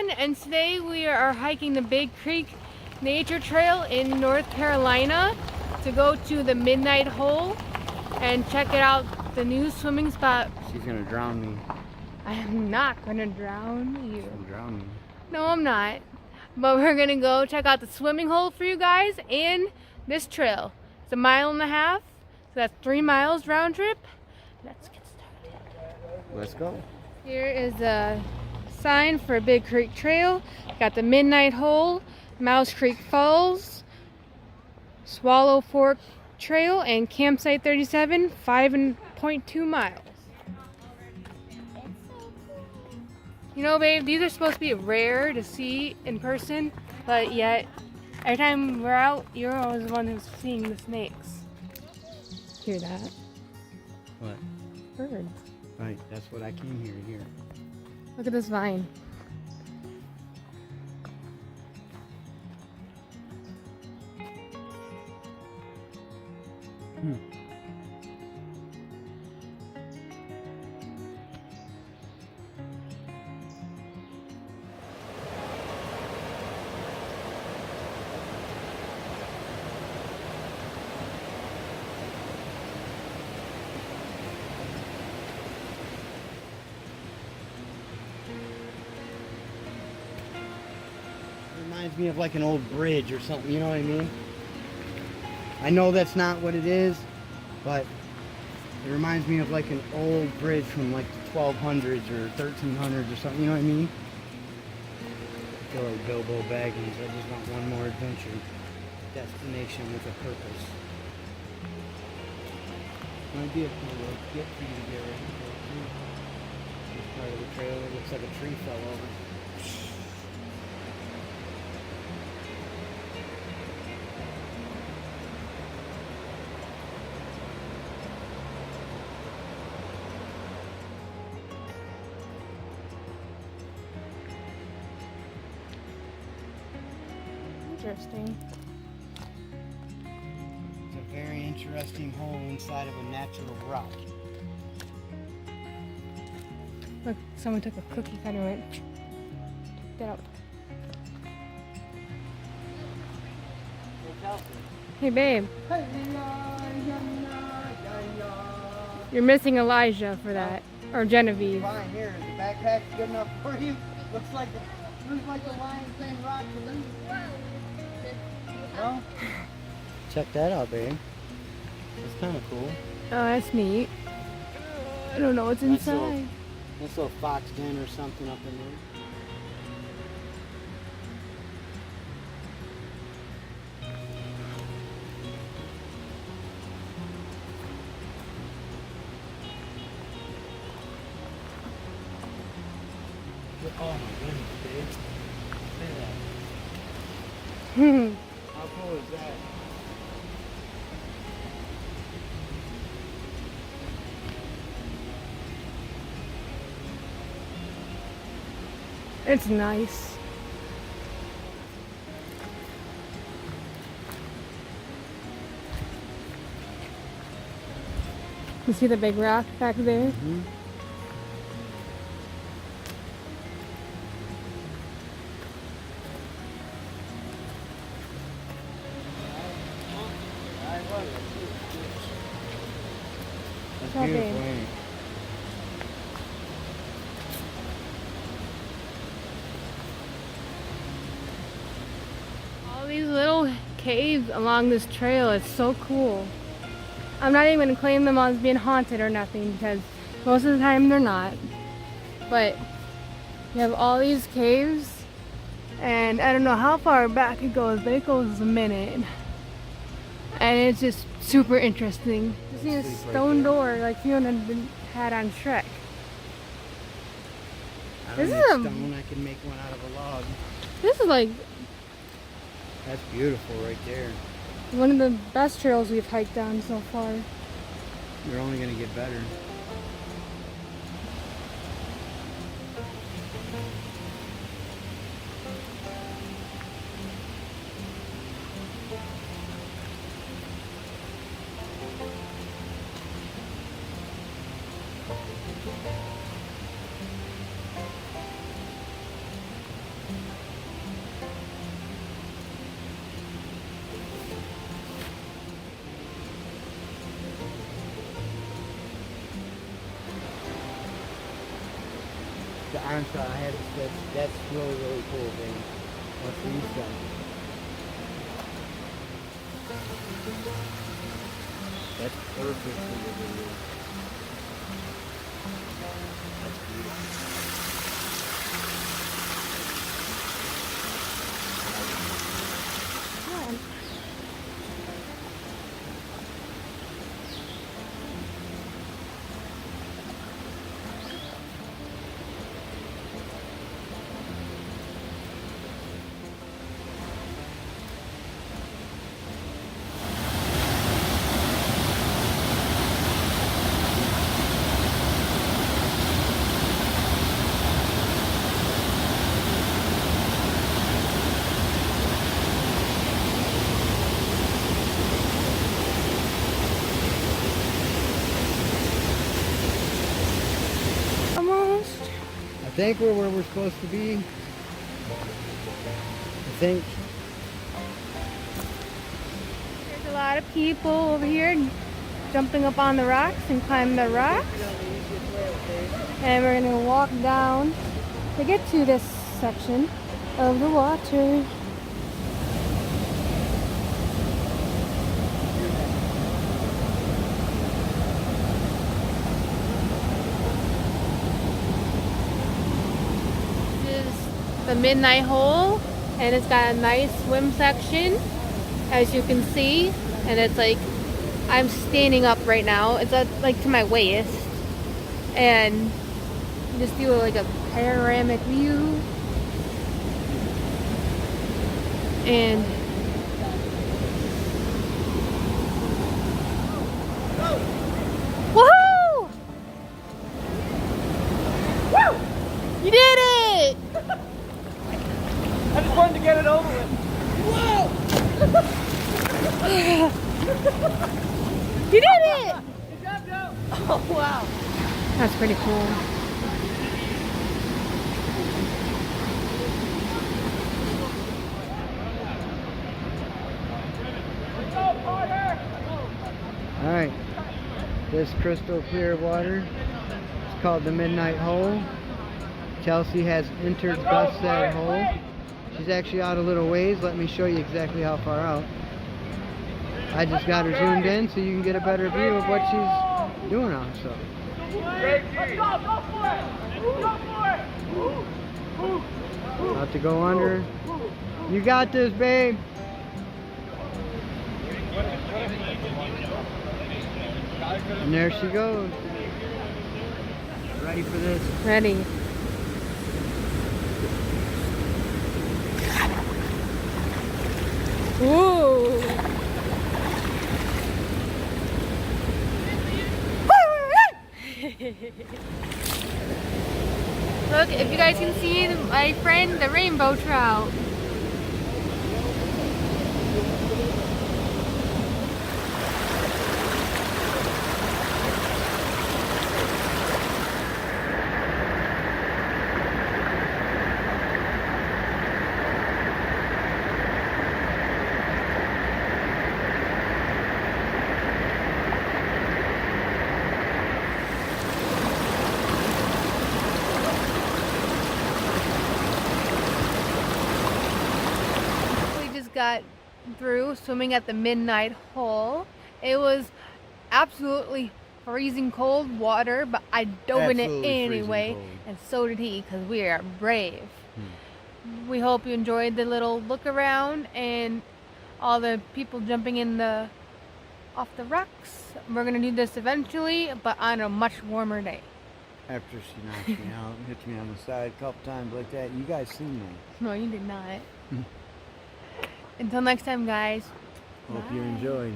everyone, and today we are hiking the Big Creek Nature Trail in North Carolina to go to the Midnight Hole and check it out, the new swimming spot. She's gonna drown me. I am not gonna drown you. She's gonna drown me. No, I'm not. But we're gonna go check out the swimming hole for you guys and this trail. It's 1.5 miles, so that's 3 miles round trip. Let's get started. Let's go. Here is a sign for Big Creek Trail. Got the Midnight Hole, Mouse Creek Falls, Swallow Fork Trail, and Campsite 37, 5.2 miles. You know, babe, these are supposed to be rare to see in person, but yet every time we're out, you're always the one who's seeing the snakes. Hear that? What? Birds. Right, that's what I came here to hear. Look at this vine. Reminds me of like an old bridge or something, you know what I mean? I know that's not what it is, but it reminds me of like an old bridge from like the 1200s or 1300s or something, you know what I mean? I feel like Bilbo Baggins. I just want one more adventure destination with a purpose. Might be a cool little get for you to get right here. This part of the trail, it looks like a tree fell over. Interesting. It's a very interesting hole inside of a natural rock. Look, someone took a cookie cutter and went, took that out. Hey, babe. You're missing Elijah for that. Or Genevieve. Fine, here, is the backpack good enough for you? Looks like the lion playing rock to lose. No? Check that out, babe. It's kind of cool. Oh, that's neat. I don't know what's inside. Nice little fox den or something up in there. Oh my goodness, babe. Look at that. How cool is that? It's nice. You see the big rock back there? Mm-hmm. That's How beautiful, big? ain't it? All these little caves along this trail, it's so cool. I'm not even going to claim them as being haunted or nothing because most of the time they're not. But you have all these caves and I don't know how far back it goes, but it goes a minute. And it's just super interesting. You see a stone door like Fiona had on Shrek. This is a stone. I can make one out of a log. This is like That's beautiful right there. one of the best trails we've hiked down so far. They're only gonna get better. I'm sorry, I had to switch. That's really, really cool, baby. What's these guys? That's perfect for the video. That's beautiful. Almost. I think we're where we're supposed to be. I think. There's a lot of people over here jumping up on the rocks and climbing the rocks. And we're gonna walk down to get to this section of the water. This is the midnight hole, and it's got a nice swim section, as you can see. And it's like, I'm standing up right now. It's like to my waist, and just do like a panoramic view. And woohoo! Woo! You did it! I just wanted to get it over with. Whoa! You did it! Good job, Joe. Oh wow. That's pretty cool. Let's go, Carter. All right. This crystal clear water. It's called the Midnight Hole. Chelsea has entered thus said hole. She's actually out a little ways. Let me show you exactly how far out. I just got her zoomed in so you can get a better view of what she's doing out. So. Let's go, go for it. Go for it. About to go under. You got this, babe. And there she goes. Ready for this? Ready. Ooh. Look, if you guys can see my friend, the rainbow trout. Got through swimming at the midnight hole. It was absolutely freezing cold water, but I dove in it anyway, and so did he, because we are brave. We hope you enjoyed the little look around and all the people jumping in off the rocks. We're gonna do this eventually, but on a much warmer day. After she knocked me out and hit me on the side a couple times like that. You guys seen that? No, you did not. Until next time, guys. Hope Bye. you enjoyed.